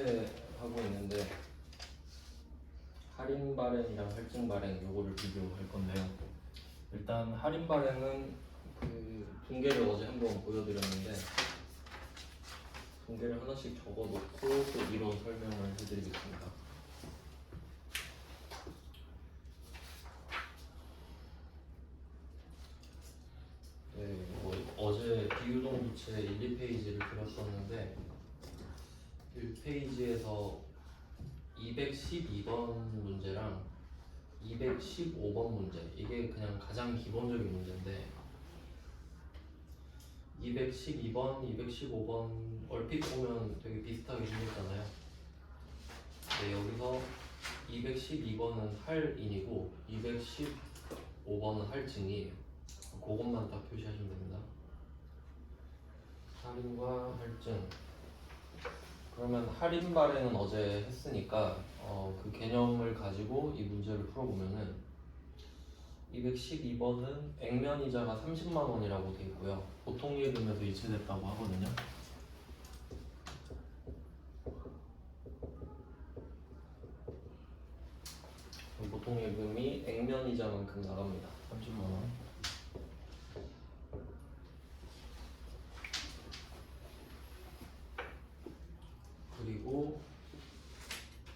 하고 있는데 할인 발행이랑 할증 발행 요거를 비교할 건데요. 일단 할인 발행은 그 분계를 어제 한번 보여드렸는데 분계를 하나씩 적어놓고 또 이론 설명을 해드리겠습니다. 네, 어제 비유동 부채 1, 2페이지를 그렸었는데 1페이지에서 212번 문제랑 215번 문제, 이게 그냥 가장 기본적인 문제인데 212번, 215번 얼핏 보면 되게 비슷하게 생겼잖아요. 네, 여기서 212번은 할인이고 215번은 할증이에요. 그것만 딱 표시하시면 됩니다. 할인과 할증. 그러면 할인 발행은 어제 했으니까 그 개념을 가지고 이 문제를 풀어보면은 212번은 액면이자가 30만 원이라고 되어 있고요. 보통 예금에도 이체됐다고 하거든요. 보통 예금이 액면이자만큼 나갑니다. 30만 원. 그리고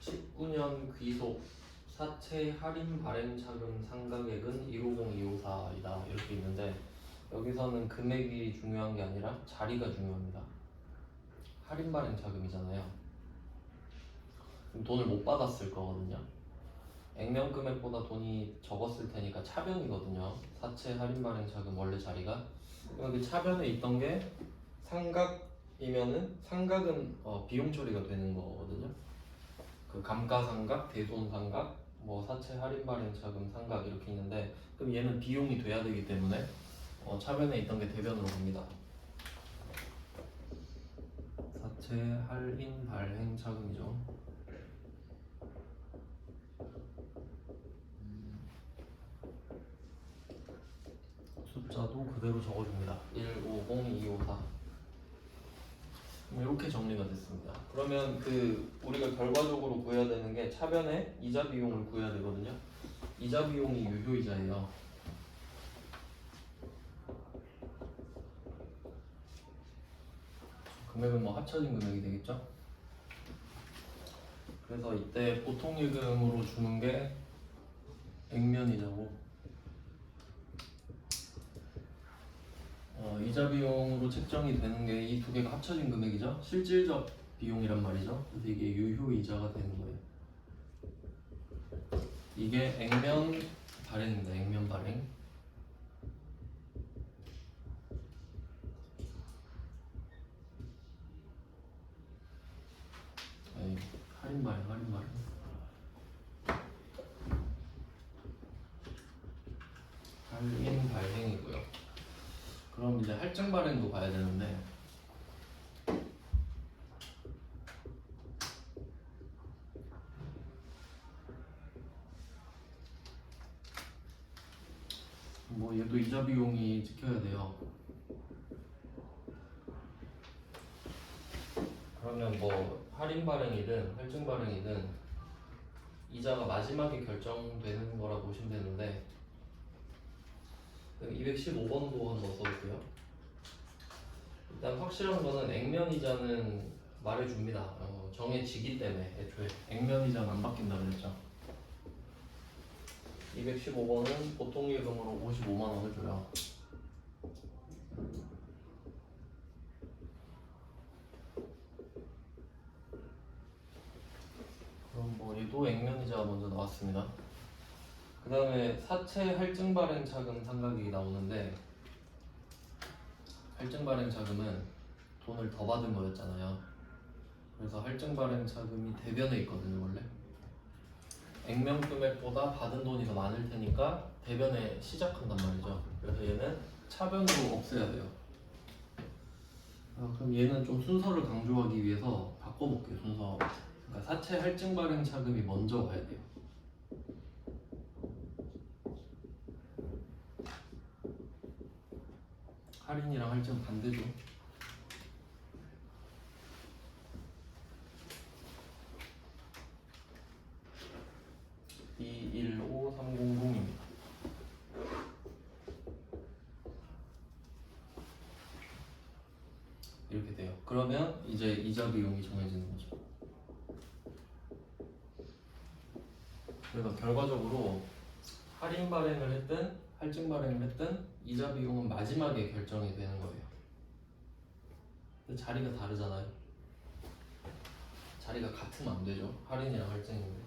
19년 귀속 사채 할인 발행 차금 상각액은 150254이다 이렇게 있는데 여기서는 금액이 중요한 게 아니라 자리가 중요합니다. 할인 발행 차금이잖아요. 그럼 돈을 못 받았을 거거든요. 액면 금액보다 돈이 적었을 테니까 차변이거든요. 사채 할인 발행 차금 원래 자리가. 그 차변에 있던 게 상각이면은 상각은 비용 처리가 되는 거거든요. 그 감가상각, 대손상각, 뭐 사채 할인 발행 차금 상각 이렇게 있는데 그럼 얘는 비용이 돼야 되기 때문에 차변에 있던 게 대변으로 갑니다. 사채 할인 발행 차금이죠. 숫자도 그대로 적어줍니다. 150254. 이렇게 정리가 됐습니다. 그러면 우리가 결과적으로 구해야 되는 게 차변에 이자 비용을 구해야 되거든요. 이자 비용이 유효이자예요. 금액은 뭐 합쳐진 금액이 되겠죠. 그래서 이때 보통 예금으로 주는 게 액면이자고 이자 비용으로 책정이 되는 게 이 두 개가 합쳐진 금액이죠. 실질적 비용이란 말이죠. 그래서 이게 유효이자가 되는 거예요. 이게 액면 발행입니다. 액면 발행. 아니, 할인 발행. 할인 발행이고요. 그럼 이제 할증 발행도 봐야 되는데 뭐 얘도 이자 비용이 찍혀야 돼요. 그러면 뭐 할인 발행이든 할증 발행이든 이자가 마지막에 결정되는 거라 보시면 되는데 215번도 한번 써볼게요. 일단 확실한 거는 액면 이자는 말해줍니다. 정해지기 때문에 애초에 액면 이자는 안 바뀐다 그랬죠. 215번은 보통 예금으로 55만 원을 줘요. 그럼 뭐 얘도 액면 이자가 먼저 나왔습니다. 그 다음에 사채 할증 발행 차금 상각이 나오는데 할증 발행 차금은 돈을 더 받은 거였잖아요. 그래서 할증 발행 차금이 대변에 있거든요. 원래 액면 금액보다 받은 돈이 더 많을 테니까 대변에 시작한단 말이죠. 그래서 얘는 차변으로 없애야 돼요. 그럼 얘는 좀 순서를 강조하기 위해서 바꿔볼게요. 순서. 그러니까 사채 할증 발행 차금이 먼저 가야 돼요. 할인이랑 할증 반대죠. 이렇게 돼요. 그러면 이제 이자 비용이 정해지는 거죠. 그래서 결과적으로 할인 발행을 했든 할증 발행을 했든 이자 비용은 마지막에 결정이 되는 거예요. 근데 자리가 다르잖아요. 자리가 같으면 안 되죠. 할인이랑 할증인데.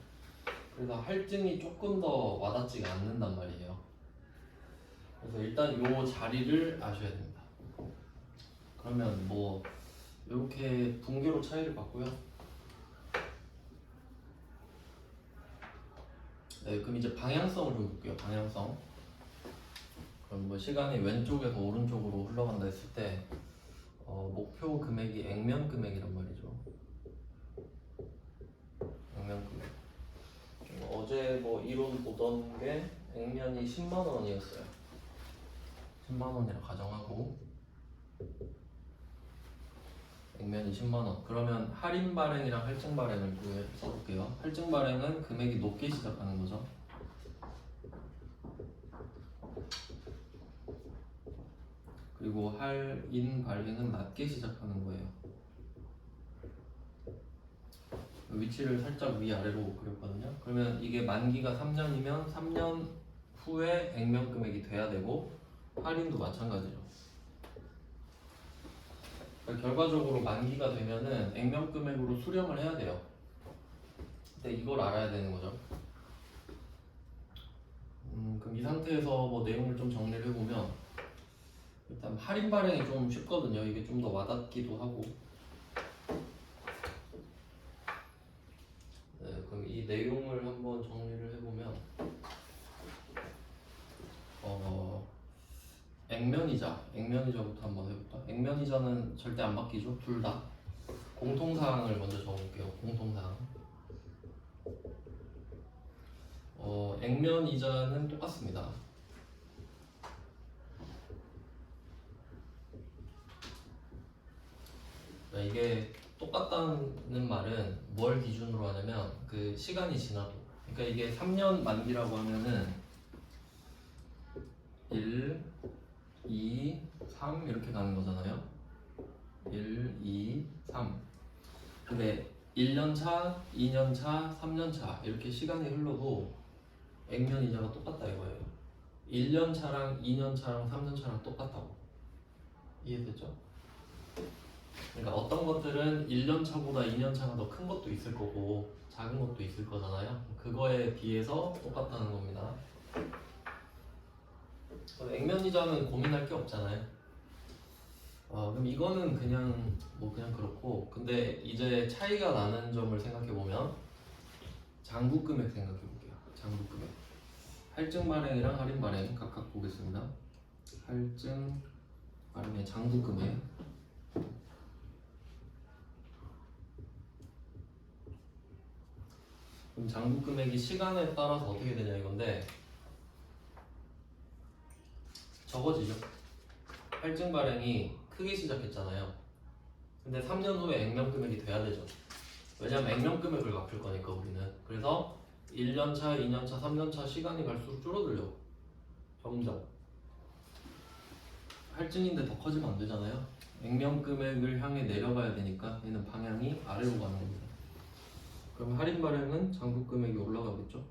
그래서 할증이 조금 더 와닿지가 않는단 말이에요. 그래서 일단 요 자리를 아셔야 됩니다. 그러면 뭐 이렇게 분계로 차이를 봤고요. 네, 그럼 이제 방향성을 좀 볼게요. 방향성. 그럼 뭐 시간이 왼쪽에서 오른쪽으로 흘러간다 했을 때 목표 금액이 액면 금액이란 말이죠. 액면 금액. 어제 뭐 이론 보던 게 액면이 10만 원이었어요. 10만 원이라 가정하고 액면이 10만 원. 그러면 할인 발행이랑 할증 발행을 써볼게요. 할증 발행은 금액이 높게 시작하는 거죠. 그리고 할인 발행은 낮게 시작하는 거예요. 위치를 살짝 위아래로 그렸거든요. 그러면 이게 만기가 3년이면 3년 후에 액면 금액이 돼야 되고 할인도 마찬가지죠. 그러니까 결과적으로 만기가 되면은 액면 금액으로 수령을 해야 돼요. 근데 이걸 알아야 되는 거죠. 그럼 이 상태에서 뭐 내용을 좀 정리를 해보면 일단 할인 발행이 좀 쉽거든요. 이게 좀 더 와닿기도 하고. 네, 그럼 이 내용을 한번 정리를 해보면 액면이자부터 한번 해볼까? 액면이자는 절대 안 바뀌죠. 둘 다. 공통사항을 먼저 적어볼게요. 공통사항. 액면이자는 똑같습니다. 이게 똑같다는 말은 뭘 기준으로 하냐면 그 시간이 지나도, 그러니까 이게 3년 만기라고 하면은 1, 2, 3 이렇게 가는 거잖아요. 1, 2, 3. 근데 1년 차, 2년 차, 3년 차 이렇게 시간이 흘러도 액면 이자가 똑같다 이거예요. 1년 차랑 2년 차랑 3년 차랑 똑같다고. 이해됐죠? 그러니까 어떤 것들은 1년 차보다 2년 차가 더 큰 것도 있을 거고 작은 것도 있을 거잖아요. 그거에 비해서 똑같다는 겁니다. 액면 이자는 고민할 게 없잖아요. 그럼 이거는 그냥 그렇고, 근데 이제 차이가 나는 점을 생각해 보면 장부 금액 생각해 볼게요. 장부 금액. 할증 발행이랑 할인 발행 각각 보겠습니다. 할증 발행의 장부 금액. 그럼 장부 금액이 시간에 따라서 어떻게 되냐 이건데 적어지죠. 할증 발행이 크게 시작했잖아요. 근데 3년 후에 액면 금액이 돼야 되죠. 왜냐면 액면 금액을 갚을 거니까 우리는. 그래서 1년 차, 2년 차, 3년 차 시간이 갈수록 줄어들려. 점점. 할증인데 더 커지면 안 되잖아요. 액면 금액을 향해 내려가야 되니까 얘는 방향이 아래로 가는 겁니다. 그럼 할인 발행은 장부 금액이 올라가겠죠.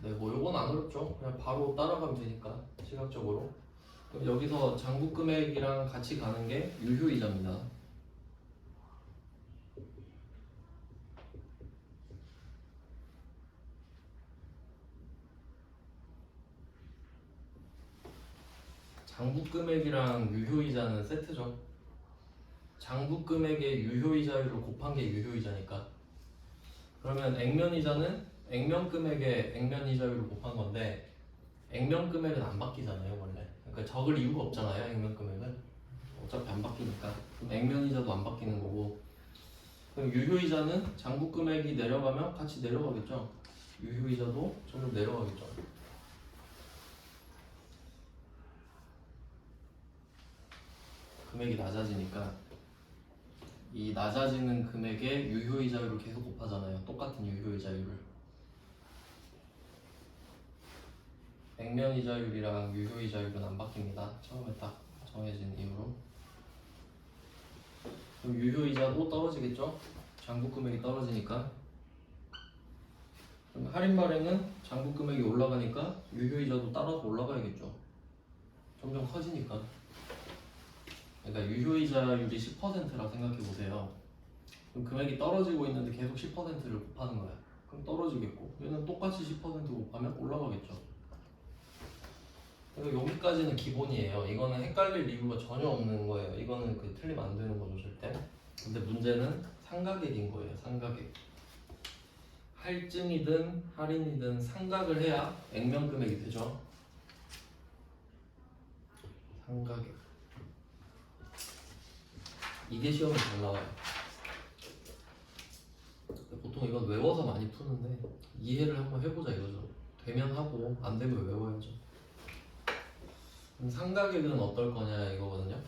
네, 뭐 요건 안 어렵죠. 그냥 바로 따라가면 되니까 시각적으로. 그럼 여기서 장부 금액이랑 같이 가는 게 유효이자입니다. 장부 금액이랑 유효이자는 세트죠. 장부 금액의 유효이자율을 곱한 게 유효이자니까. 그러면 액면이자는 액면 금액의 액면이자율을 곱한 건데 액면 금액은 안 바뀌잖아요 원래. 그러니까 적을 이유가 없잖아요. 액면 금액은 어차피 안 바뀌니까. 그럼 액면이자도 안 바뀌는 거고. 그럼 유효이자는 장부 금액이 내려가면 같이 내려가겠죠. 유효이자도 점점 내려가겠죠. 금액이 낮아지니까 이 낮아지는 금액의 유효이자율을 계속 곱하잖아요. 똑같은 유효이자율을. 액면 이자율이랑 유효 이자율은 안 바뀝니다. 처음에 딱 정해진 이후로. 그럼 유효 이자도 떨어지겠죠? 장부 금액이 떨어지니까. 그럼 할인 발행은 장부 금액이 올라가니까 유효 이자도 따라서 올라가야겠죠. 점점 커지니까. 그러니까 유효 이자율이 10%라 생각해 보세요. 그럼 금액이 떨어지고 있는데 계속 10%를 곱하는 거야. 그럼 떨어지겠고, 얘는 똑같이 10% 곱하면 올라가겠죠. 그러니까 여기까지는 기본이에요. 이거는 헷갈릴 이유가 전혀 없는 거예요. 이거는 틀리면 안 되는 거죠, 절대. 근데 문제는 상가객인 거예요. 상가객. 할증이든 할인이든 상각을 해야 액면 금액이 되죠. 상가객. 이게 시험에 잘 나와요. 보통 이건 외워서 많이 푸는데 이해를 한번 해보자 이거죠. 되면 하고 안 되면 외워야죠. 그럼 상가객은 어떨 거냐 이거거든요.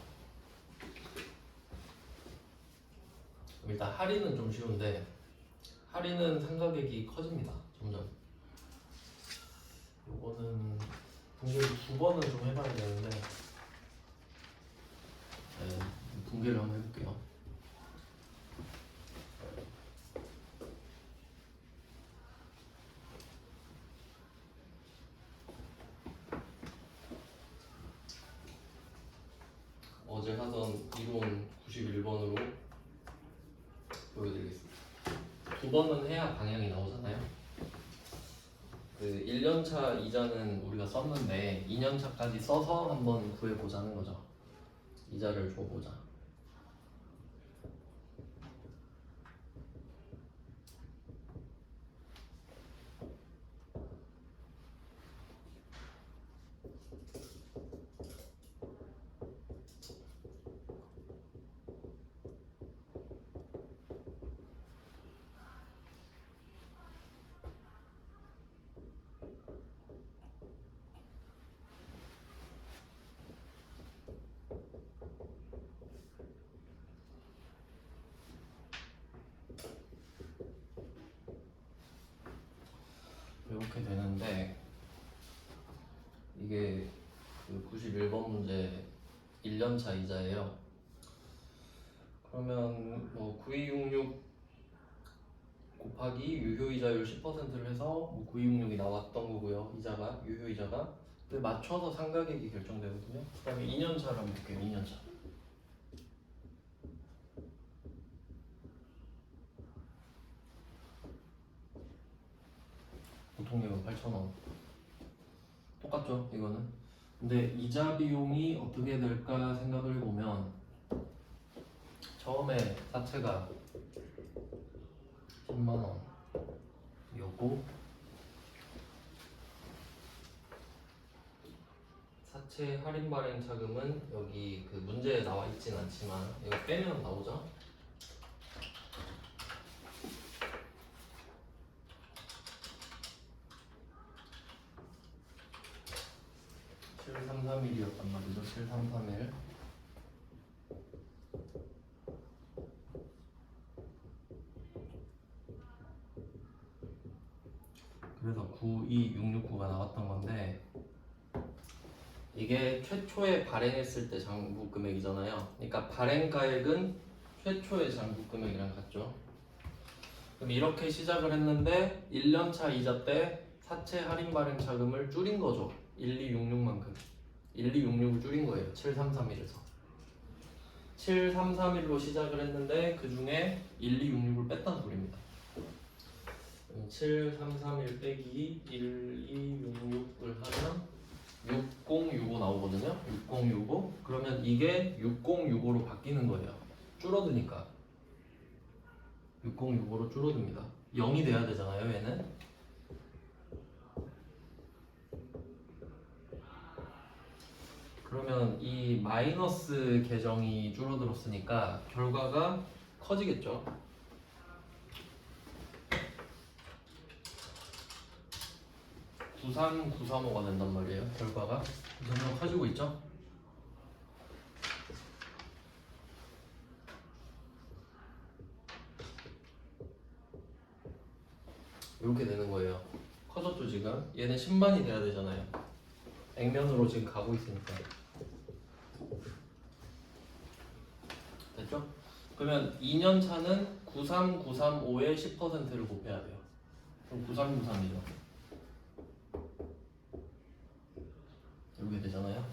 일단 할인은 좀 쉬운데 할인은 상가객이 커집니다. 점점. 요거는 분계를 2번은 좀 해봐야 되는데 네, 분계를 한번 해볼게요. 어제 하던 이론 91번으로 보여드리겠습니다. 2번은 해야 방향이 나오잖아요. 그 1년차 이자는 우리가 썼는데 2년차까지 써서 한번 구해보자는 거죠. 이자를 줘보자. 이렇게 되는데 이게 그 91번 문제 1년차 이자예요. 그러면 뭐 9266 곱하기 유효이자율 10%를 해서 뭐 9266이 나왔던 거고요. 이자가 유효이자가 맞춰서 상가객이 결정되거든요. 그 다음에 2년차를 한번 볼게요. 2년차 보통액은 8,000원 똑같죠 이거는. 근데 이자 비용이 어떻게 될까 생각을 해보면 처음에 사채가 10만원 이었고 사채 할인 발행 차금은 여기 그 문제에 나와 있진 않지만 이거 빼면 나오죠. (7331이었단) 말이죠. 7331. 그래서 92669가 나왔던 건데 이게 최초에 발행했을 때 장부 금액이잖아요. 그러니까 발행가액은 최초의 장부 금액이랑 같죠. 그럼 이렇게 시작을 했는데 1년차 이자 때 사채 할인 발행 차금을 줄인 거죠. 1266만큼 1266을 줄인 거예요. 7331에서 7331로 시작을 했는데 그 중에 1266을 뺐다는 소리입니다. 7331 빼기 1266을 하면 6065 나오거든요. 6065. 그러면 이게 6065로 바뀌는 거예요. 줄어드니까 6065로 줄어듭니다. 0이 돼야 되잖아요. 얘는. 그러면 이 마이너스 계정이 줄어들었으니까 결과가 커지겠죠. 93935가 된단 말이에요. 결과가 점점 커지고 있죠. 이렇게 되는 거예요. 커졌죠 지금. 얘는 10만이 돼야 되잖아요. 액면으로 지금 가고 있으니까. 됐죠? 그러면 2년 차는 93935에 10%를 곱해야 돼요. 그럼 9393이죠. 이렇게 되잖아요.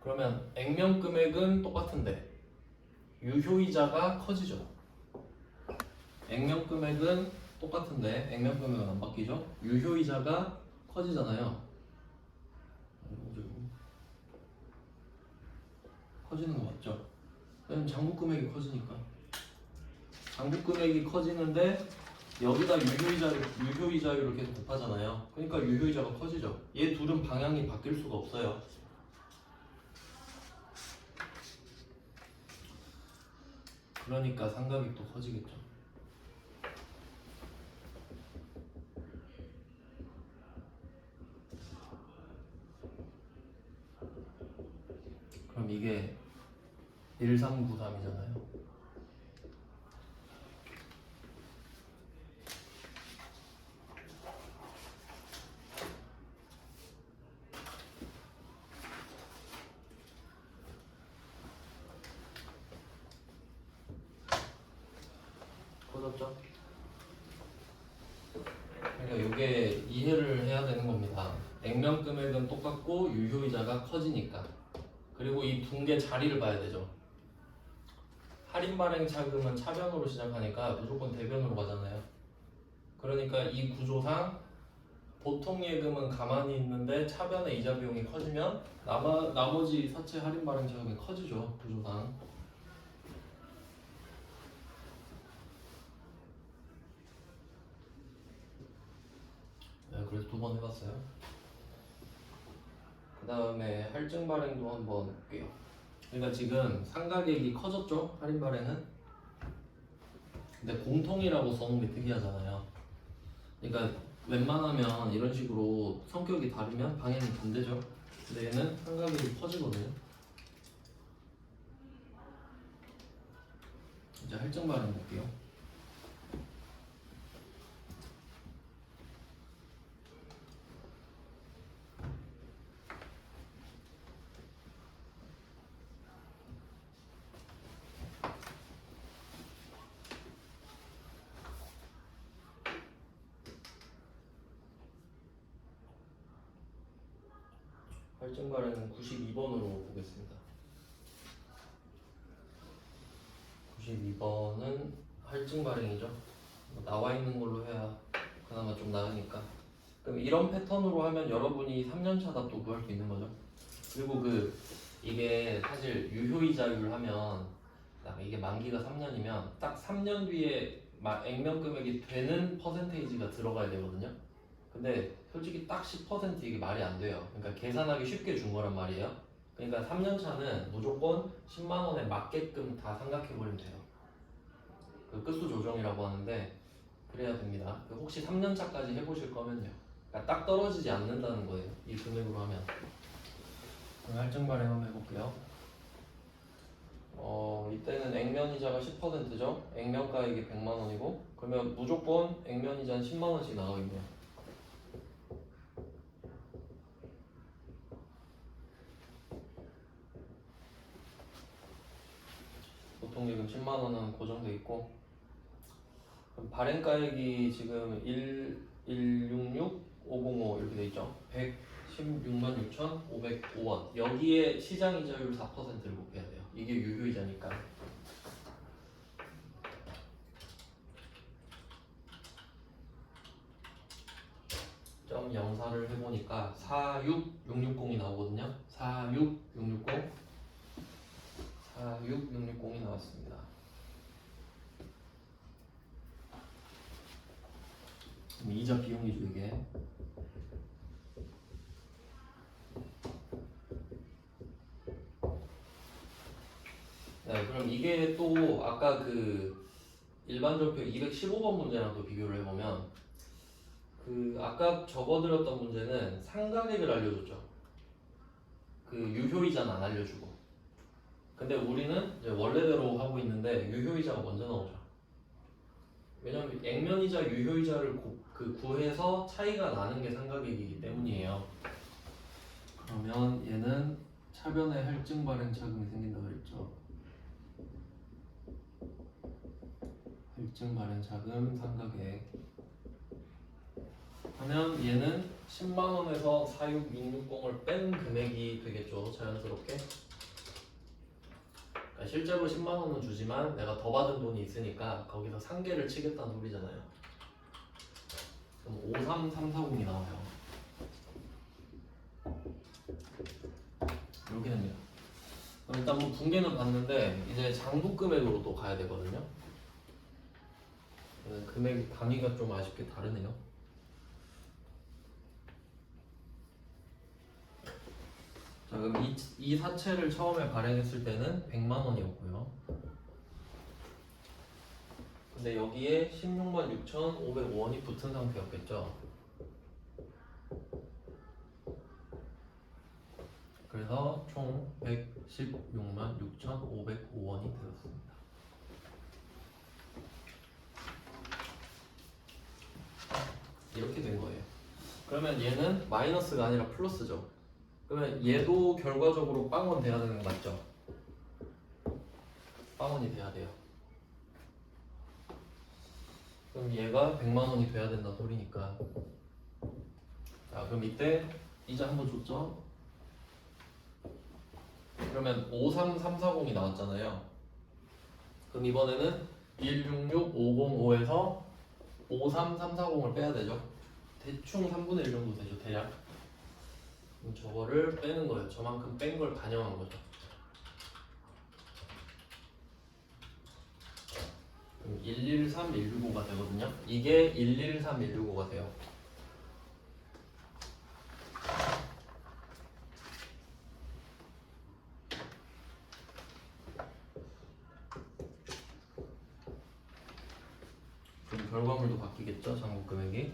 그러면 액면 금액은 똑같은데 유효이자가 커지죠. 액면 금액은 똑같은데 액면 금액은 안 바뀌죠. 유효이자가 커지잖아요. 커지는 거 맞죠? 왜냐면 장부 금액이 커지니까. 장부 금액이 커지는데 여기다 유효이자율을 계속 곱하잖아요. 그러니까 유효이자가 커지죠. 얘 둘은 방향이 바뀔 수가 없어요. 그러니까 상가액도 커지겠죠. 그럼 이게 1393이잖아요. 커졌죠? 그러니까 이게 이해를 해야 되는 겁니다. 액면 금액은 똑같고 유효이자가 커지니까. 그리고 이 붕괴 자리를 봐야 되죠. 할인 발행 차금은 차변으로 시작하니까 무조건 대변으로 가잖아요. 그러니까 이 구조상 보통 예금은 가만히 있는데 차변의 이자 비용이 커지면 나머지 사채 할인 발행 차금이 커지죠. 구조상. 네, 그래서 두 번 해봤어요. 그 다음에 할증 발행도 한번 볼게요. 그러니까 지금 상가계획이 커졌죠? 할인 발행은. 근데 공통이라고 써놓은 게 특이하잖아요. 그러니까 웬만하면 이런 식으로 성격이 다르면 방향이 반대죠. 근데 얘는 상가계획이 커지거든요. 이제 할증 발행 볼게요. 할증 발행은 92번으로 보겠습니다. 92번은 할증 발행이죠. 나와 있는 걸로 해야 그나마 좀 나으니까. 그럼 이런 패턴으로 하면 여러분이 3년차 답도 구할 수 있는 거죠. 그리고 이게 사실 유효이자율 하면 이게 만기가 3년이면 딱 3년 뒤에 액면 금액이 되는 퍼센테이지가 들어가야 되거든요. 근데 솔직히 딱 10% 이게 말이 안 돼요. 그러니까 계산하기 쉽게 준 거란 말이에요. 그러니까 3년 차는 무조건 10만 원에 맞게끔 다 생각해버리면 돼요. 그 끝수 조정이라고 하는데 그래야 됩니다. 혹시 3년 차까지 해보실 거면요. 그러니까 딱 떨어지지 않는다는 거예요. 이 금액으로 하면. 그럼 할증 발행 한번 해볼게요. 이때는 액면이자가 10%죠. 액면가액이 100만 원이고 그러면 무조건 액면이자는 10만 원씩 나가겠네요. 보통 예금 10만 원은 고정돼 있고 그럼 발행가액이 지금 166,505 이렇게 돼 있죠. 116만 6,505원. 여기에 시장이자율 4%를 곱해야 돼요. 이게 유효이자니까. 0.04를 해보니까 46660이 나오거든요. 46660 46660이 나왔습니다. 그럼 이자 비용이죠 이게. 네, 그럼 이게 또 아까 일반 절표 215번 문제랑 또 비교를 해보면 아까 적어드렸던 문제는 상가액을 알려줬죠. 유효이자는 안 알려주고. 근데 우리는 이제 원래대로 하고 있는데 유효이자가 먼저 나오죠. 왜냐면 액면이자 유효이자를 구해서 차이가 나는 게 상가액이기 때문이에요. 그러면 얘는 차변에 할증 발행 차금이 생긴다 그랬죠. 할증 발행 차금 상가계획 하면 얘는 10만 원에서 46660을 뺀 금액이 되겠죠. 자연스럽게. 그러니까 실제로 10만 원은 주지만 내가 더 받은 돈이 있으니까 거기서 상계를 치겠다는 소리잖아요. 그럼 53340이 나와요. 이렇게 됩니다. 그럼 일단 뭐 분계는 봤는데 이제 장부 금액으로 또 가야 되거든요. 금액 단위가 좀 아쉽게 다르네요. 자, 그럼 이 사채를 처음에 발행했을 때는 100만 원이었고요. 근데 여기에 16만 6,505원이 붙은 상태였겠죠. 그래서 총 116만 6,505원이 되었습니다. 이렇게 된 거예요. 그러면 얘는 마이너스가 아니라 플러스죠. 그러면 얘도 결과적으로 빵원 돼야 되는 거 맞죠? 빵원이 돼야 돼요. 그럼 얘가 100만 원이 돼야 된다 소리니까. 자, 그럼 이때 이자 한번 줬죠? 그러면 53340이 나왔잖아요. 그럼 이번에는 166505에서 53340을 빼야 되죠. 대충 3분의 1 정도 되죠, 대략. 그럼 저거를 빼는 거예요. 저만큼 뺀 걸 반영한 거죠. 그럼 113165가 되거든요. 이게 113165가 돼요. 그럼 결과물도 바뀌겠죠, 장부 금액이.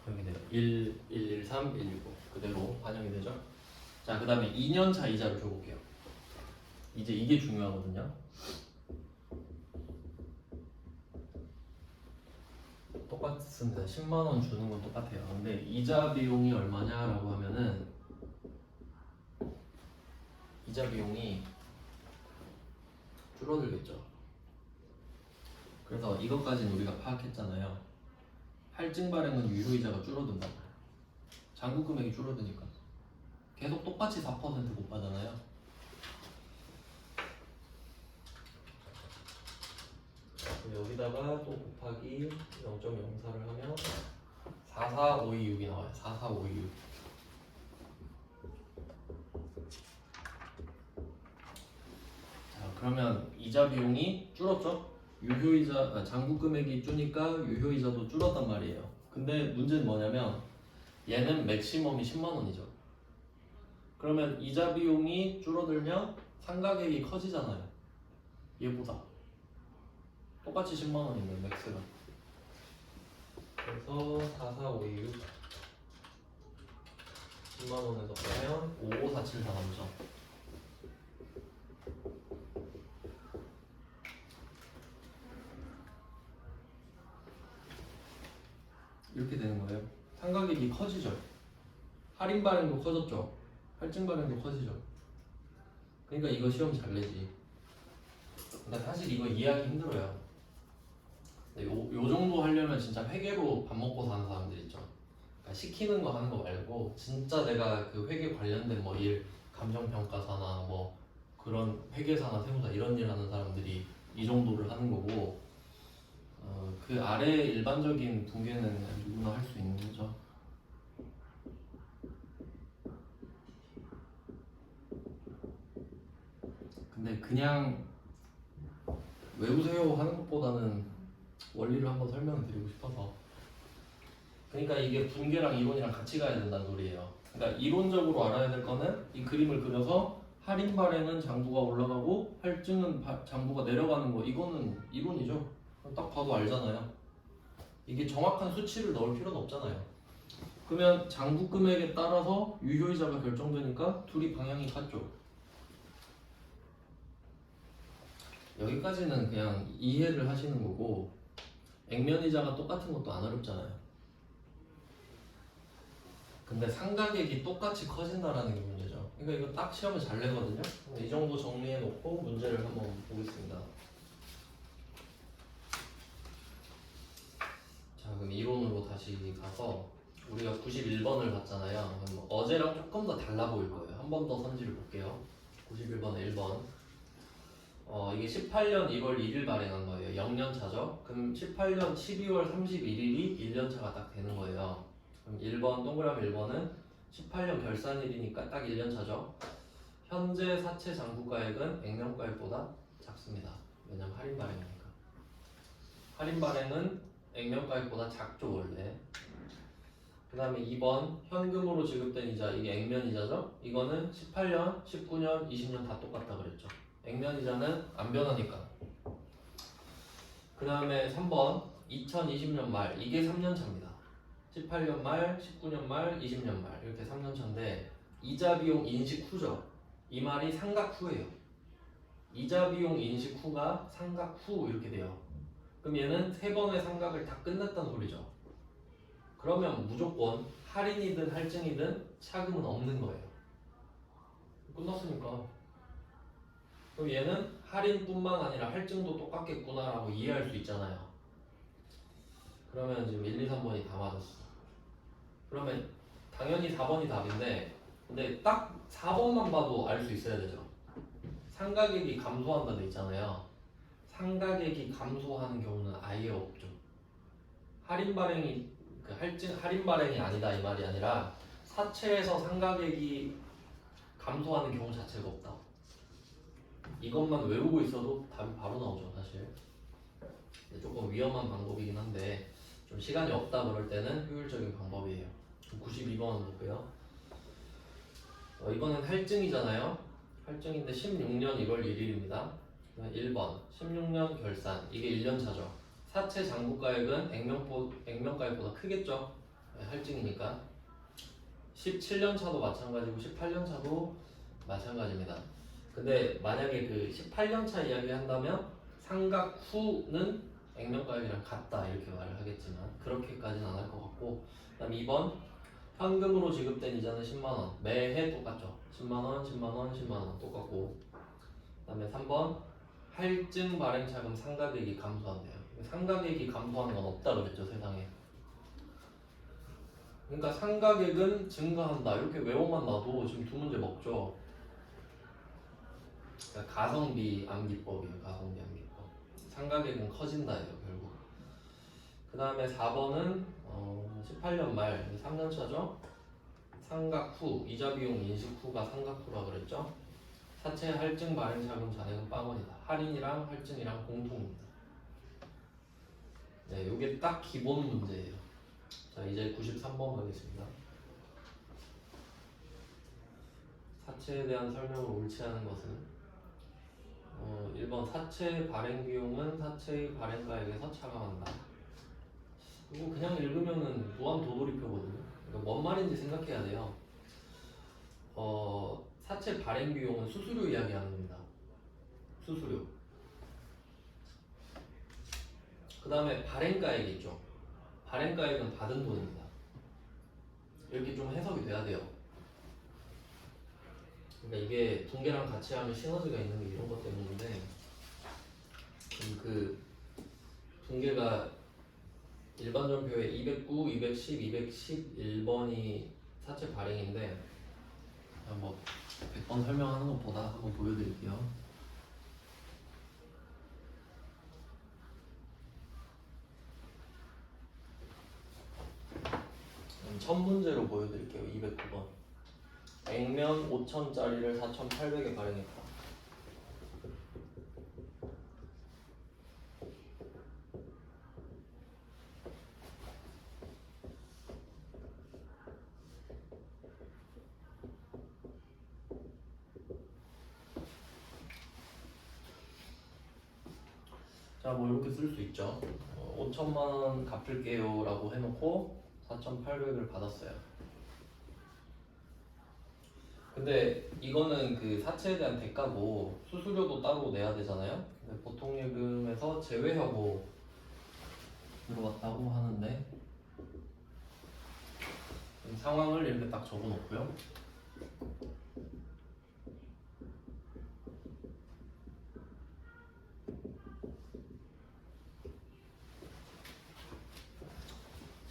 여기 돼요. 113165 그대로 반영이 되죠. 자, 그 다음에 2년차 이자를 줘볼게요. 이제 이게 중요하거든요. 똑같습니다. 10만원 주는 건 똑같아요. 근데 이자 비용이 얼마냐라고 하면은 이자 비용이 줄어들겠죠. 그래서 이것까지는 우리가 파악했잖아요. 할증 발행은 유효이자가 줄어든다. 잔고 금액이 줄어드니까 계속 똑같이 4%못 받잖아요. 여기다가 또 곱하기 0.04를 하면 44526이 나와요. 44526. 자, 그러면 이자 비용이 줄었죠? 유효이자, 잔고 금액이 줄니까 유효이자도 줄었단 말이에요. 근데 문제는 뭐냐면 얘는 맥시멈이 10만 원이죠. 그러면 이자 비용이 줄어들면 상가계획이 커지잖아요. 얘보다 똑같이 10만 원인데 맥스가. 그래서 44526 10만 원에서 빼면 55474 남죠. 이렇게 되는 거예요. 상가계획이 커지죠. 할인 발행도 커졌죠. 할증 발행도 커지죠. 그러니까 이거 시험 잘 내지. 근데 사실 이거 이해하기 힘들어요. 요 정도 하려면 진짜 회계로 밥 먹고 사는 사람들 있죠. 그러니까 시키는 거 하는 거 말고 진짜 내가 그 회계 관련된 뭐 일, 감정평가사나 뭐 그런 회계사나 세무사 이런 일 하는 사람들이 이 정도를 하는 거고, 그 아래 일반적인 분계는 누구나 할 수 있는 거죠. 근데 그냥 외우세요 하는 것보다는 원리를 한번 설명을 드리고 싶어서. 그러니까 이게 분계랑 이론이랑 같이 가야 된다는 소리예요. 그러니까 이론적으로 알아야 될 거는 이 그림을 그려서 할인 발행은 장부가 올라가고 할증은 장부가 내려가는 거, 이거는 이론이죠. 딱 봐도 알잖아요. 이게 정확한 수치를 넣을 필요는 없잖아요. 그러면 장부 금액에 따라서 유효이자가 결정되니까 둘이 방향이 같죠. 여기까지는 그냥 이해를 하시는 거고, 액면이자가 똑같은 것도 안 어렵잖아요. 근데 상가액이 똑같이 커진다라는 게 문제죠. 그러니까 이거 딱 시험을 잘 내거든요. 이 정도 정리해 놓고 문제를 한번 보겠습니다. 자, 그럼 이론으로 다시 가서 우리가 91번을 봤잖아요. 그럼 어제랑 조금 더 달라 보일 거예요. 한 번 더 선지를 볼게요. 91번에 1번. 이게 18년 1월 1일 발행한 거예요. 0년 차죠. 그럼 18년 12월 31일이 1년 차가 딱 되는 거예요. 그럼 1번 동그라미 1번은 18년 결산일이니까 딱 1년 차죠. 현재 사채 잔고가액은 액면가액보다 작습니다. 왜냐면 할인 발행이니까. 할인 발행은 액면가액보다 작죠 원래. 그 다음에 2번 현금으로 지급된 이자, 이게 액면이자죠. 이거는 18년, 19년, 20년 다 똑같다 그랬죠. 액면이자는 안 변하니까. 그 다음에 3번 2020년 말, 이게 3년 차입니다. 18년 말, 19년 말, 20년 말 이렇게 3년 차인데 이자 비용 인식 후죠. 이 말이 상각 후예요. 이자 비용 인식 후가 상각 후 이렇게 돼요. 그럼 얘는 3번의 상각을 다 끝냈다는 소리죠. 그러면 무조건 할인이든 할증이든 차금은 없는 거예요. 끝났으니까. 그럼 얘는 할인뿐만 아니라 할증도 똑같겠구나라고 이해할 수 있잖아요. 그러면 지금 1, 2, 3번이 다 맞았어. 그러면 당연히 4번이 답인데 근데 딱 4번만 봐도 알 수 있어야 되죠. 상가액이 감소한다 돼 있잖아요. 상가액이 감소하는 경우는 아예 없죠. 할인 발행이 할인 발행이 아니다 이 말이 아니라 사채에서 상가액이 감소하는 경우 자체가 없다. 이것만 외우고 있어도 답이 바로 나오죠 사실. 조금 위험한 방법이긴 한데 좀 시간이 없다 그럴 때는 효율적인 방법이에요. 92번 볼게요. 이거는 할증이잖아요. 할증인데 16년 1월 1일입니다. 1번 16년 결산, 이게 1년 차죠. 사채 잔고가액은 액면가액보다 크겠죠. 할증이니까. 17년 차도 마찬가지고 18년 차도 마찬가지입니다. 근데 만약에 그 18년 차 이야기 한다면 상각 후는 액면가액이랑 같다 이렇게 말을 하겠지만 그렇게까지는 안 할 것 같고. 그다음 2번 현금으로 지급된 이자는 10만원, 매해 똑같죠. 10만원, 10만원, 10만원 똑같고. 그 다음에 3번 할증 발행 차금 상가액이 감소한대요. 상가액이 감소하는 건 없다 그랬죠 세상에. 그러니까 상가액은 증가한다 이렇게 외워만 놔도 지금 두 문제 먹죠. 그러니까 가성비 암기법이에요. 가성비 암기법. 상가액은 커진다예요 결국. 그 다음에 4번은 18년 말 3년 차죠. 상각 후, 이자 비용 인식 후가 상각 후라 그랬죠. 사채 할증 발행 자금 잔액은 빵원이다. 할인이랑 할증이랑 공통입니다. 네, 이게 딱 기본 문제예요. 자, 이제 93번 가겠습니다. 사채에 대한 설명을 옳지 않은 것은 1번 사채 발행 비용은 사채의 발행가액에서 차감한다. 이거 그냥 읽으면은 무한 도돌이표거든요. 그러니까 뭔 말인지 생각해야 돼요. 사채 발행 비용은 수수료 이야기하는 겁니다. 수수료. 그 다음에 발행가액이 있죠. 발행가액은 받은 돈입니다. 이렇게 좀 해석이 돼야 돼요. 그러니까 이게 붕괴랑 같이 하면 시너지가 있는 게 이런 것 때문인데 그 붕괴가 일반전표에 209, 210, 211번이 사채 발행인데 뭐 100번 설명하는 것보다 한번 보여드릴게요. 첫 문제로 보여드릴게요. 209번. 액면 5천짜리를 4,800에 발행했다. 자, 뭐 이렇게 쓸 수 있죠. 5천만 원 갚을게요 라고 해놓고 4,800을 받았어요. 근데 이거는 그 사채에 대한 대가고 수수료도 따로 내야 되잖아요. 근데 보통 예금에서 제외하고 들어왔다고 하는데 상황을 이렇게 딱 적어 놓고요.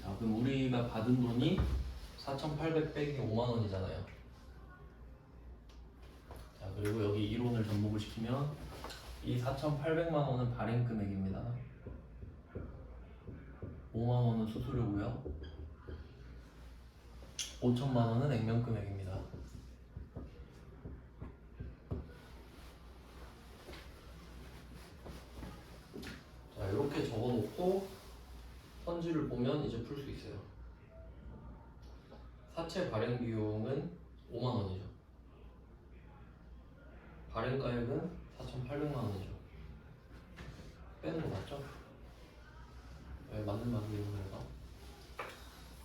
자, 그럼 우리가 받은 돈이 4,800 빼기 5만 원이잖아요. 자, 그리고 여기 이론을 접목을 시키면 이 4,800만 원은 발행 금액입니다. 5만 원은 수수료고요. 5천만 원은 액면 금액입니다. 자, 이렇게 적어놓고 선지를 보면 이제 풀 수 있어요. 사채 발행 비용은 5만 원이죠. 발행가액은 4,800만 원이죠. 빼는 거 맞죠? 네, 맞는 말이에요.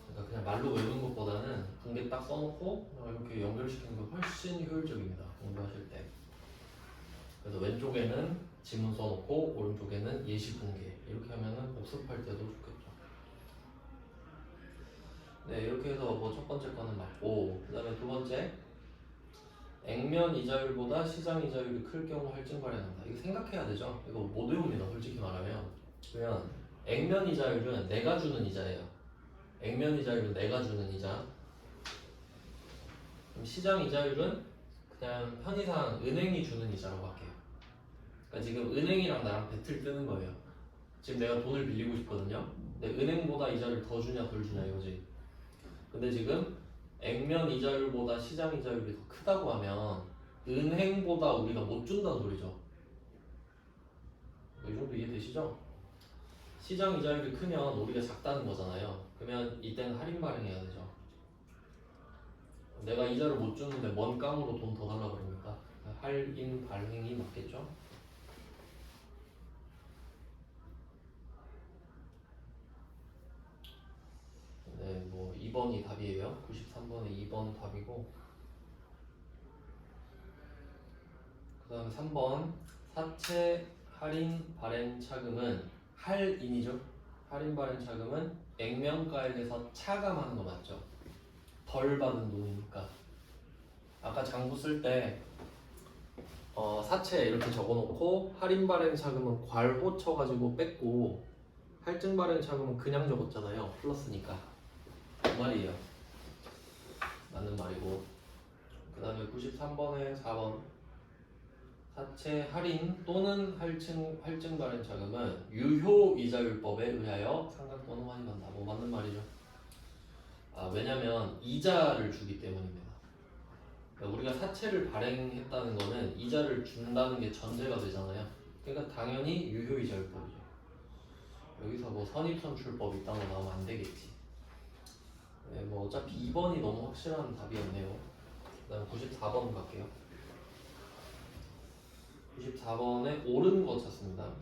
그러니까 그냥 말로 외우는 것보다는 붕괴 딱 써놓고 이렇게 연결시키는 게 훨씬 효율적입니다. 공부하실 때. 그래서 왼쪽에는 지문 써놓고 오른쪽에는 예시 붕괴 이렇게 하면은 복습할 때도 좋겠죠. 네, 이렇게 해서 뭐 첫 번째 거는 맞고, 그 다음에 두 번째, 액면 이자율보다 시장 이자율이 클 경우 할증 발행한다. 이거 생각해야 되죠. 이거 못 외웁니다. 솔직히 말하면. 그러면 액면 이자율은 내가 주는 이자예요. 액면 이자율은 내가 주는 이자. 그럼 시장 이자율은 그냥 편의상 은행이 주는 이자라고 할게요. 그러니까 지금 은행이랑 나랑 배틀 뜨는 거예요. 지금 내가 돈을 빌리고 싶거든요. 근데 은행보다 이자를 더 주냐 덜 주냐 이거지. 근데 지금 액면 이자율보다 시장 이자율이 더 크다고 하면 은행보다 우리가 못 준다는 소리죠. 이 정도 이해되시죠? 시장 이자율이 크면 우리가 작다는 거잖아요. 그러면 이때는 할인 발행해야 되죠. 내가 이자를 못 주는데 뭔 깡으로 돈 더 달라 그럽니까? 할인 발행이 맞겠죠? 네, 뭐 2번이 답이에요. 93번에 2번 답이고, 그 다음에 3번 사채 할인 발행 차금은 할인이죠. 할인 발행 차금은 액면가액에서 차감하는 거 맞죠? 덜 받은 돈이니까. 아까 장부 쓸 때 사채 이렇게 적어놓고 할인 발행 차금은 괄호 쳐가지고 뺐고 할증 발행 차금은 그냥 적었잖아요. 플러스니까. 그 말이에요. 맞는 말이고. 그 다음에 93번에 4번 사채 할인 또는 할증 발행 차금은 유효 이자율법에 의하여 상각권 호환이 간다. 뭐 맞는 말이죠. 왜냐면 이자를 주기 때문입니다. 그러니까 우리가 사채를 발행했다는 거는 이자를 준다는 게 전제가 되잖아요. 그러니까 당연히 유효 이자율법이죠. 여기서 뭐 선입선출법 이딴 거 나오면 안 되겠지. 네, 뭐 어차피 2번이 너무 확실한 답이었네요. 그 다음 94번 갈게요. 94번에 옳은 거 찾습니다.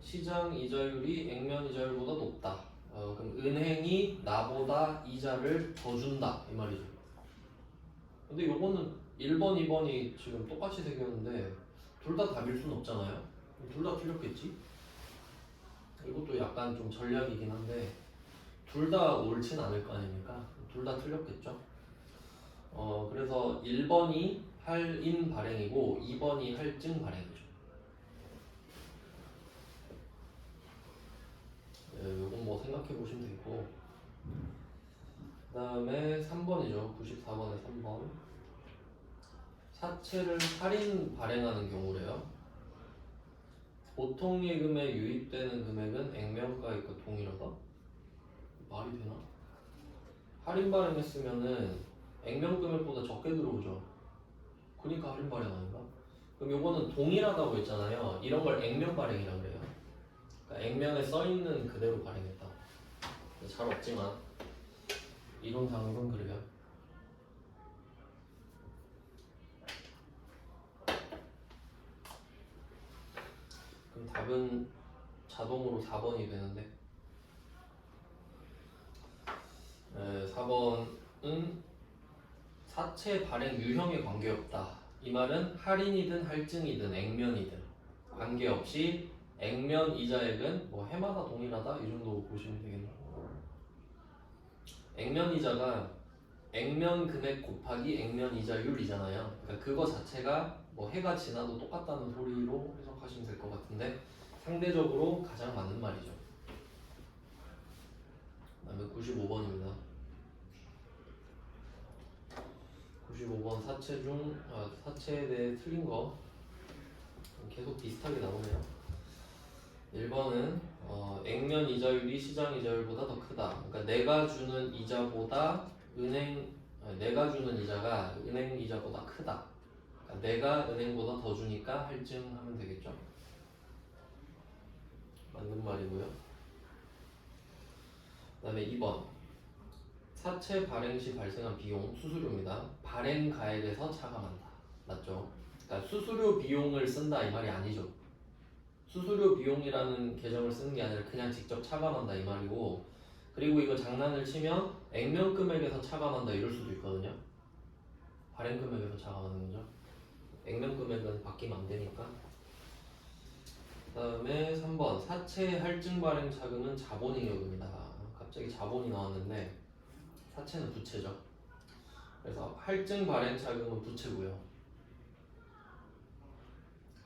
시장 이자율이 액면 이자율보다 높다. 그럼 은행이 나보다 이자를 더 준다 이 말이죠. 근데 요거는 1번, 2번이 지금 똑같이 생겼는데 둘 다 답일 수는 없잖아요. 둘 다 틀렸겠지? 이것도 약간 좀 전략이긴 한데 둘 다 옳진 않을 거 아닙니까? 둘 다 틀렸겠죠? 그래서 1번이 할인 발행이고 2번이 할증 발행이죠. 네, 요건 뭐 생각해 보시면 되고, 그 다음에 3번이죠. 94번에 3번. 사채를 할인 발행하는 경우래요. 보통 예금에 유입되는 금액은 액면가액과 동일하다? 말이 되나? 할인 발행했으면은 액면 금액보다 적게 들어오죠. 그러니까 할인 발행 아닌가? 그럼 요거는 동일하다고 했잖아요. 이런 걸 액면 발행이라고 그래요. 그러니까 액면에 써있는 그대로 발행했다. 잘 없지만 이론상으로는 그래요. 그럼 답은 자동으로 4번이 되는데, 4번은 사채 발행 유형에 관계없다. 이 말은 할인이든 할증이든 액면이든 관계없이 액면 이자액은 뭐 해마다 동일하다 이 정도 보시면 되겠네요. 액면 이자가 액면 금액 곱하기 액면 이자율이잖아요. 그러니까 그거 자체가 뭐 해가 지나도 똑같다는 소리로 해석하시면 될 것 같은데 상대적으로 가장 맞는 말이죠. 그다음에 95번입니다. 95번 사체에 대해 틀린 거 계속 비슷하게 나오네요. 1번은 액면 이자율이 시장 이자율보다 더 크다. 그러니까 내가 주는 이자가 은행 이자보다 크다. 그러니까 내가 은행보다 더 주니까 할증하면 되겠죠. 맞는 말이고요. 그 다음에 2번 사채 발행 시 발생한 비용 수수료입니다. 발행 가액에서 차감한다. 맞죠? 그러니까 수수료 비용을 쓴다 이 말이 아니죠. 수수료 비용이라는 개정을 쓰는 게 아니라 그냥 직접 차감한다 이 말이고, 그리고 이거 장난을 치면 액면 금액에서 차감한다 이럴 수도 있거든요. 발행 금액에서 차감하는 거죠. 액면 금액은 바뀌면 안 되니까. 그 다음에 3번 사채 할증 발행 차금은 자본잉여금이다. 갑자기 자본이 나왔는데 사채는 부채죠. 그래서 할증 발행 차금은 부채고요.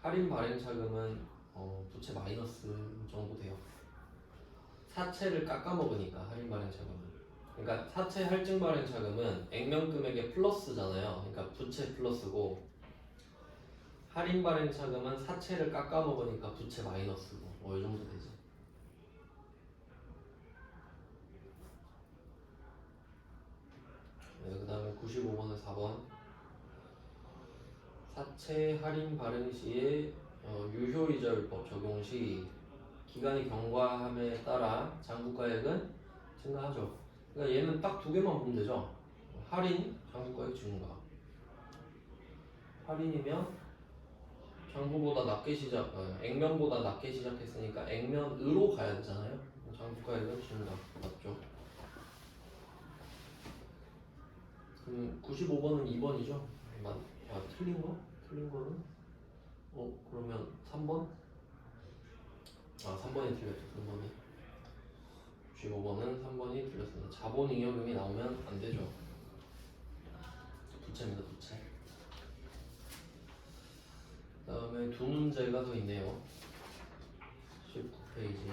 할인 발행 차금은 부채 마이너스 정도 돼요. 사채를 깎아먹으니까 할인 발행 차금은. 그러니까 사채 할증 발행 차금은 액면 금액의 플러스잖아요. 그러니까 부채 플러스고, 할인 발행 차금은 사채를 깎아먹으니까 부채 마이너스고, 뭐 이 정도 되지. 네, 그 다음에 95번에 4번 사채 할인 발행 시에 유효이자율법 적용 시 기간이 경과함에 따라 장부가액은 증가하죠. 그러니까 얘는 딱 두 개만 보면 되죠. 할인, 장부가액 증가. 할인이면 장부보다 낮게 액면보다 낮게 시작했으니까 액면으로 가야 되잖아요. 장부가액은 증가. 맞죠? 그럼 95번은 2번이죠? 틀린 거? 틀린 거는? 그러면 3번? 3번이 틀렸죠. 3번이. 95번은 3번이 틀렸습니다. 자본잉여금이 나오면 안 되죠. 부채입니다, 부채. 그 다음에 두 문제가 더 있네요. 19페이지에.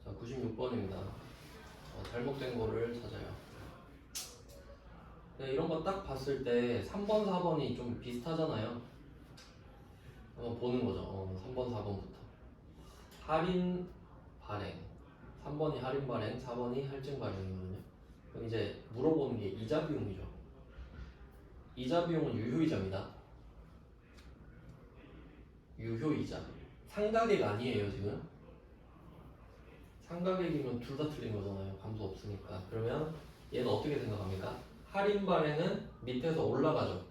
자, 96번입니다. 잘못된 거를 찾아요. 네, 이런 거 딱 봤을 때 3번, 4번이 좀 비슷하잖아요. 한번 보는 거죠. 3번, 4번부터. 할인 발행. 3번이 할인 발행, 4번이 할증 발행이거든요. 그럼 이제 물어보는 게 이자 비용이죠. 이자 비용은 유효이자입니다. 유효이자. 상가액 아니에요, 지금. 상가액이면 둘 다 틀린 거잖아요. 감소 없으니까. 그러면 얘는 어떻게 생각합니까? 할인 발행은 밑에서 올라가죠.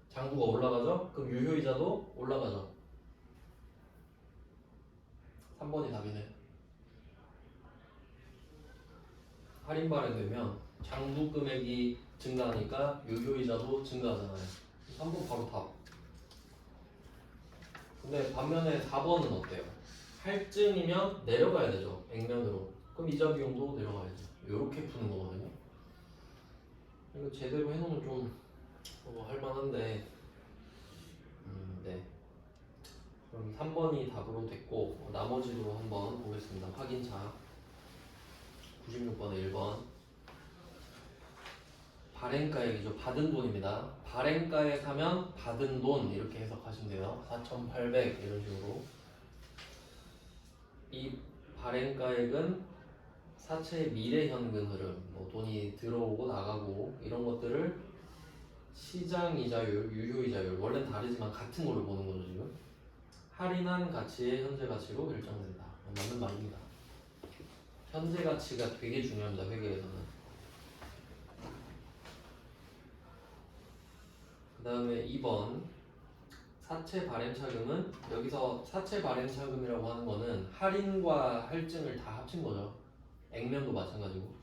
장부가 올라가죠? 그럼 유효이자도 올라가죠. 3번이 답이네. 할인 발행되면 장부 금액이 증가하니까 유효이자도 증가하잖아요. 3번 바로 답. 근데 반면에 4번은 어때요? 할증이면 내려가야 되죠. 액면으로. 그럼 이자 비용도 내려가야죠. 이렇게 푸는 거거든요. 이거 제대로 해놓으면 좀 할만한데, 네. 그럼 3번이 답으로 됐고, 나머지도 한번 보겠습니다. 확인차. 96번에 1번. 발행가액이죠. 받은 돈입니다. 발행가액 하면 받은 돈 이렇게 해석하시면 돼요. 4,800 이런 식으로. 이 발행가액은 사채의 미래 현금 흐름, 뭐 돈이 들어오고 나가고 이런 것들을 시장 이자율, 유효 이자율 원래는 다르지만 같은 걸로 보는 거죠 지금. 할인한 가치의 현재 가치로 결정된다. 맞는 말입니다. 현재 가치가 되게 중요합니다. 회계에서는. 그 다음에 2번 사채 발행 차금은, 여기서 사채 발행 차금이라고 하는 거는 할인과 할증을 다 합친 거죠. 액면도 마찬가지고.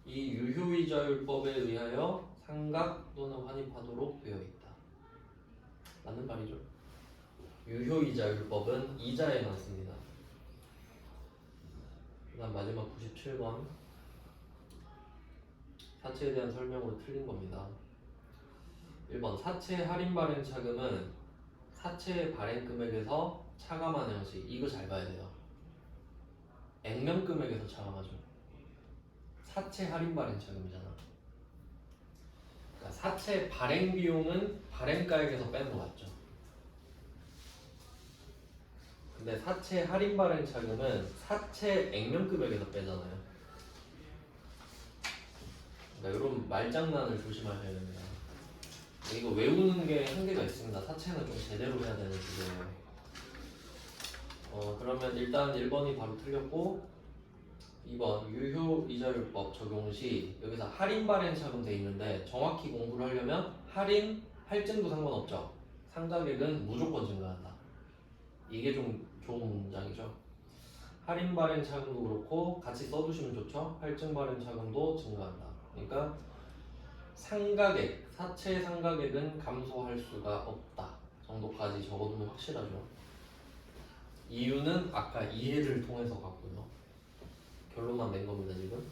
이 유효이자율법에 의하여 상각 또는 환입하도록 되어 있다. 맞는 말이죠. 유효이자 율법은 이자에만 씁니다. 그 다음 마지막 97번 사채에 대한 설명으로 틀린 겁니다. 1번 사채 할인 발행 차금은 사채 발행 금액에서 차감하는 형식. 이거 잘 봐야 돼요. 액면 금액에서 차감하죠. 사채 할인 발행 차금이잖아. 그러니까 사채 발행 비용은 발행가액에서 빼는 거 맞죠? 근데 사채 할인 발행 차금은 사채 액면 금액에서 빼잖아요. 그러니까 이런 말장난을 조심하셔야 됩니다. 이거 외우는 게 한계가 있습니다. 사채는 좀 제대로 해야 되는 주제예요. 그러면 일단 1번이 바로 틀렸고 2번 유효이자율법 적용 시 여기서 할인 발행 차금 돼 있는데 정확히 공부를 하려면 할인, 할증도 상관없죠. 상가액은 무조건 증가한다. 이게 좀 좋은 문장이죠. 할인 발행 차금도 그렇고 같이 써두시면 좋죠. 할증 발행 차금도 증가한다. 그러니까 상가액, 사채 상가액은 감소할 수가 없다 정도까지 적어두면 확실하죠. 이유는 아까 이해를 통해서 갔고요. 결론만 낸 겁니다 지금.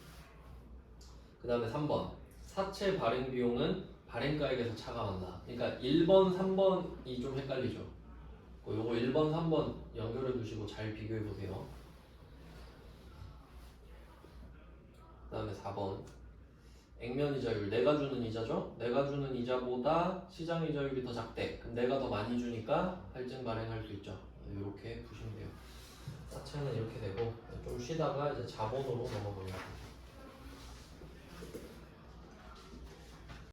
그 다음에 3번 사채 발행 비용은 발행가액에서 차감한다. 그러니까 1번, 3번이 좀 헷갈리죠. 요거 1번, 3번 연결해 두시고 잘 비교해 보세요. 그 다음에 4번 액면 이자율, 내가 주는 이자죠. 내가 주는 이자보다 시장 이자율이 더 작대. 그럼 내가 더 많이 주니까 할증 발행할 수 있죠. 이렇게 푸시면 돼요. 사채는 이렇게 되고 좀 쉬다가 이제 자본으로 넘어가겠습니다.